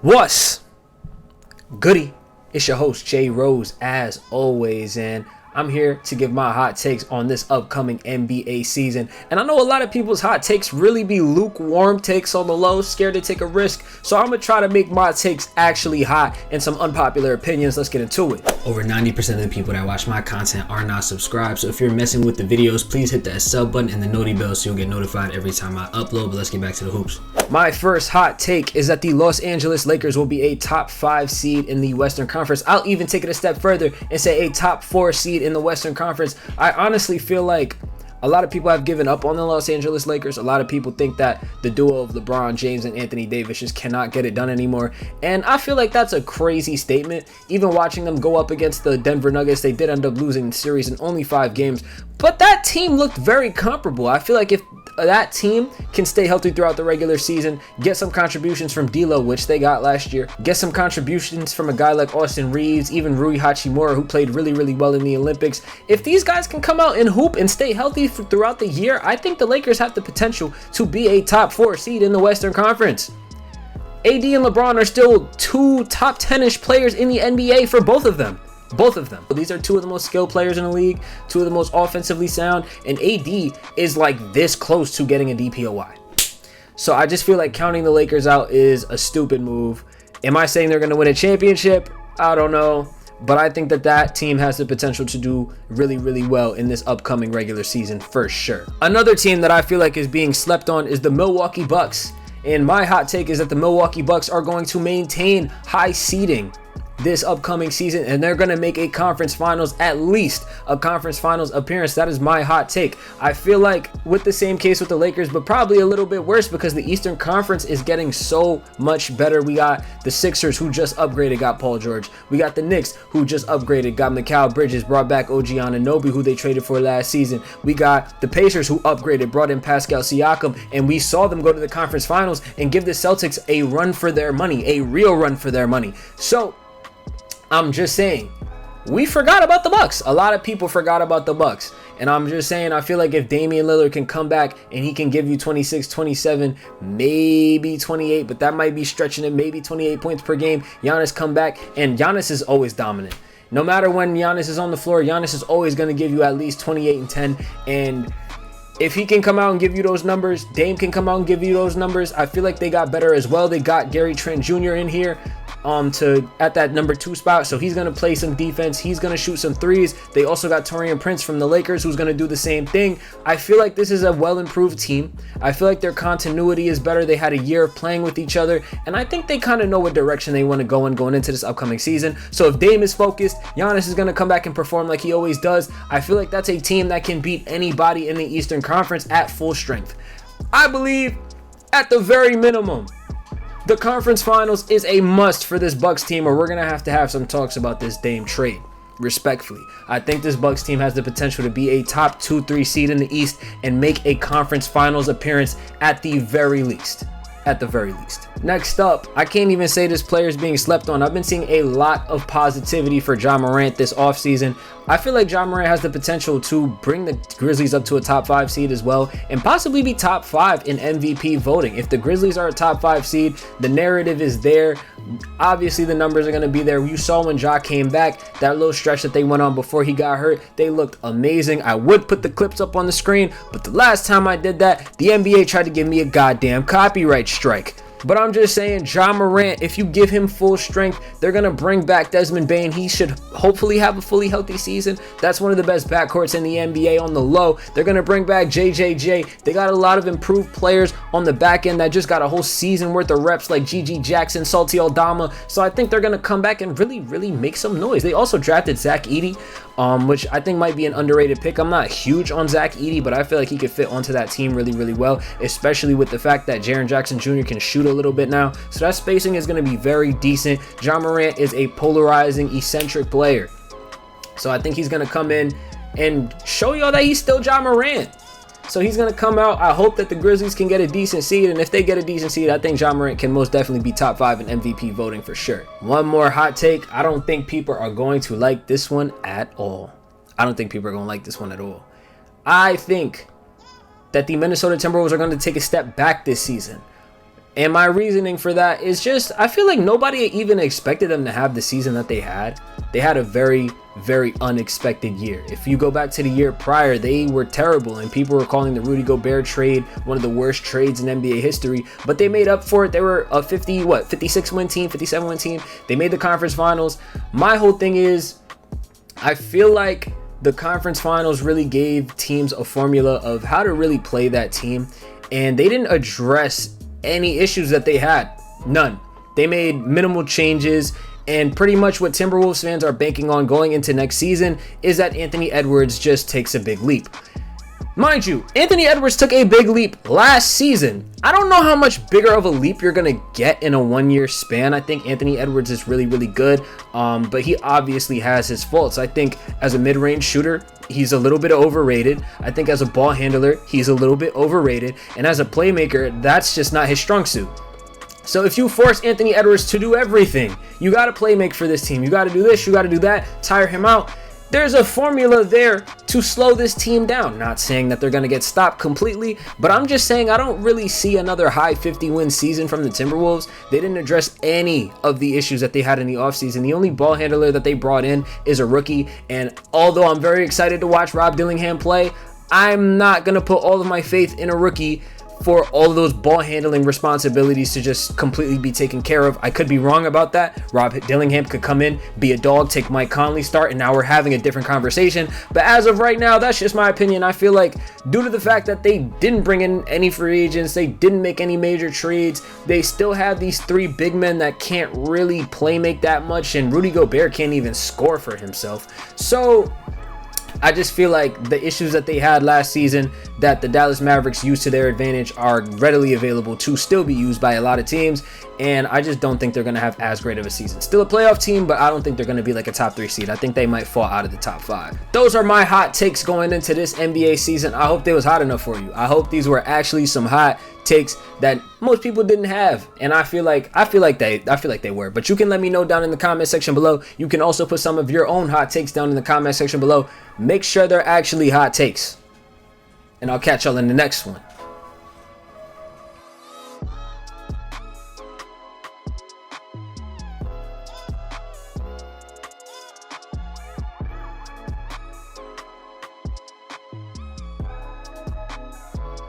What's goody? It's your host Jay Rose as always, and I'm here to give my hot takes on this upcoming NBA season. And I know a lot of people's hot takes really be lukewarm takes on the low, scared to take a risk. So I'm gonna try to make my takes actually hot and some unpopular opinions. Let's get into it. Over 90% of the people that watch my content are not subscribed. So if you're messing with the videos, please hit that sub button and the noti bell so you'll get notified every time I upload. But let's get back to the hoops. My first hot take is that the Los Angeles Lakers will be a top 5 seed in the Western Conference. I'll even take it a step further and say a top 4 seed in the Western Conference. I honestly feel like a lot of people have given up on the Los Angeles Lakers. A lot of people think that the duo of LeBron James and Anthony Davis just cannot get it done anymore. And I feel like that's a crazy statement. Even watching them go up against the Denver Nuggets, they did end up losing the series in only 5 games. But that team looked very comparable. I feel like if that team can stay healthy throughout the regular season, get some contributions from D'Lo, which they got last year, get some contributions from a guy like Austin Reeves, even Rui Hachimura, who played really well in the Olympics. If these guys can come out and hoop and stay healthy throughout the year, I think the Lakers have the potential to be a top 4 seed in the Western Conference. AD and LeBron are still 2 top 10-ish players in the NBA for both of them. These are 2 of the most skilled players in the league, 2 of the most offensively sound, and AD is like this close to getting a DPOY. So I just feel like counting the Lakers out is a stupid move. Am I saying they're going to win a championship? I don't know. But I think that team has the potential to do really well in this upcoming regular season for sure. Another team that I feel like is being slept on is the Milwaukee Bucks. And my hot take is that the Milwaukee Bucks are going to maintain high seeding this upcoming season, and they're going to make a conference finals, at least a conference finals appearance. That is my hot take. I feel like with the same case with the Lakers, but probably a little bit worse because the Eastern Conference is getting so much better. We got the Sixers, who just upgraded, got Paul George. We got the Knicks, who just upgraded, got Mikal Bridges, brought back OG Anunoby, who they traded for last season. We got the Pacers, who upgraded, brought in Pascal Siakam, and we saw them go to the conference finals and give the Celtics a run for their money, a real run for their money. So I'm just saying, we forgot about the Bucks. A lot of people forgot about the Bucks. And I'm just saying, I feel like if Damian Lillard can come back and he can give you 26, 27, maybe 28, but that might be stretching it, maybe 28 points per game. Giannis come back, and Giannis is always dominant. No matter when Giannis is on the floor, Giannis is always going to give you at least 28 and 10. And if he can come out and give you those numbers, Dame can come out and give you those numbers. I feel like they got better as well. They got Gary Trent Jr. in here at that number 2 spot, so he's going to play some defense. He's going to shoot some threes. They also got Taurean Prince from the Lakers, who's going to do the same thing. I feel like this is a well-improved team. I feel like their continuity is better. They had a year of playing with each other, and I think they kind of know what direction they want to go in going into this upcoming season. So if Dame is focused, Giannis is going to come back and perform like he always does. I feel like that's a team that can beat anybody in the Eastern Conference at full strength. I believe at the very minimum, the conference finals is a must for this Bucks team, or we're going to have some talks about this Dame trade. Respectfully, I think this Bucks team has the potential to be a top 2-3 seed in the East and make a conference finals appearance at the very least. Next up, I can't even say this player is being slept on. I've been seeing a lot of positivity for Ja Morant this offseason. I feel like Ja Morant has the potential to bring the Grizzlies up to a top 5 seed as well, and possibly be top 5 in MVP voting. If the Grizzlies are a top 5 seed, the narrative is there. Obviously, the numbers are going to be there. You saw when Ja came back, that little stretch that they went on before he got hurt, they looked amazing. I would put the clips up on the screen, but the last time I did that, the NBA tried to give me a goddamn copyright strike. But I'm just saying, Ja Morant, if you give him full strength, they're going to bring back Desmond Bane. He should hopefully have a fully healthy season. That's one of the best backcourts in the NBA on the low. They're going to bring back JJJ. They got a lot of improved players on the back end that just got a whole season worth of reps, like Gigi Jackson, Salty Aldama. So I think they're going to come back and really make some noise. They also drafted Zach Edey, which I think might be an underrated pick. I'm not huge on Zach Edey, but I feel like he could fit onto that team really well, especially with the fact that Jaren Jackson Jr. can shoot a little bit now. So that spacing is going to be very decent. Ja Morant is a polarizing, eccentric player. So I think he's going to come in and show y'all that he's still Ja Morant. So he's going to come out. I hope that the Grizzlies can get a decent seed. And if they get a decent seed, I think Ja Morant can most definitely be top 5 in MVP voting for sure. One more hot take. I don't think people are going to like this one at all. I think that the Minnesota Timberwolves are going to take a step back this season. And my reasoning for that is just, I feel like nobody even expected them to have the season that they had. They had a very, very unexpected year. If you go back to the year prior, they were terrible, and people were calling the Rudy Gobert trade one of the worst trades in NBA history, but they made up for it. They were a 56 win team, 57 win team. They made the conference finals. My whole thing is, I feel like the conference finals really gave teams a formula of how to really play that team, and they didn't address any issues that they had. None. They made minimal changes, and pretty much what Timberwolves fans are banking on going into next season is that Anthony Edwards just takes a big leap. Mind you, Anthony Edwards took a big leap last season. I don't know how much bigger of a leap you're going to get in a 1 year span. I think Anthony Edwards is really, really good, but he obviously has his faults. I think as a mid-range shooter, he's a little bit overrated. I think as a ball handler, he's a little bit overrated. And as a playmaker, that's just not his strong suit. So if you force Anthony Edwards to do everything, you got to play make for this team. You got to do this, you got to do that, tire him out. There's a formula there to slow this team down. Not saying that they're going to get stopped completely, but I'm just saying I don't really see another high 50-win season from the Timberwolves. They didn't address any of the issues that they had in the offseason. The only ball handler that they brought in is a rookie, and although I'm very excited to watch Rob Dillingham play, I'm not going to put all of my faith in a rookie for all of those ball handling responsibilities to just completely be taken care of. I could be wrong about that. Rob Dillingham could come in, be a dog, take Mike Conley's start, and now we're having a different conversation. But as of right now, that's just my opinion. I feel like due to the fact that they didn't bring in any free agents, they didn't make any major trades, they still have these three big men that can't really play make that much, and Rudy Gobert can't even score for himself. So I just feel like the issues that they had last season that the Dallas Mavericks used to their advantage are readily available to still be used by a lot of teams, and I just don't think they're going to have as great of a season. Still a playoff team, but I don't think they're going to be like a top 3 seed. I think they might fall out of the top 5. Those are my hot takes going into this NBA season. I hope they was hot enough for you. I hope these were actually some hot takes that most people didn't have, and I feel like they were. But you can let me know down in the comment section below. You can also put some of your own hot takes down in the comment section below. Make sure they're actually hot takes, and I'll catch y'all in the next one.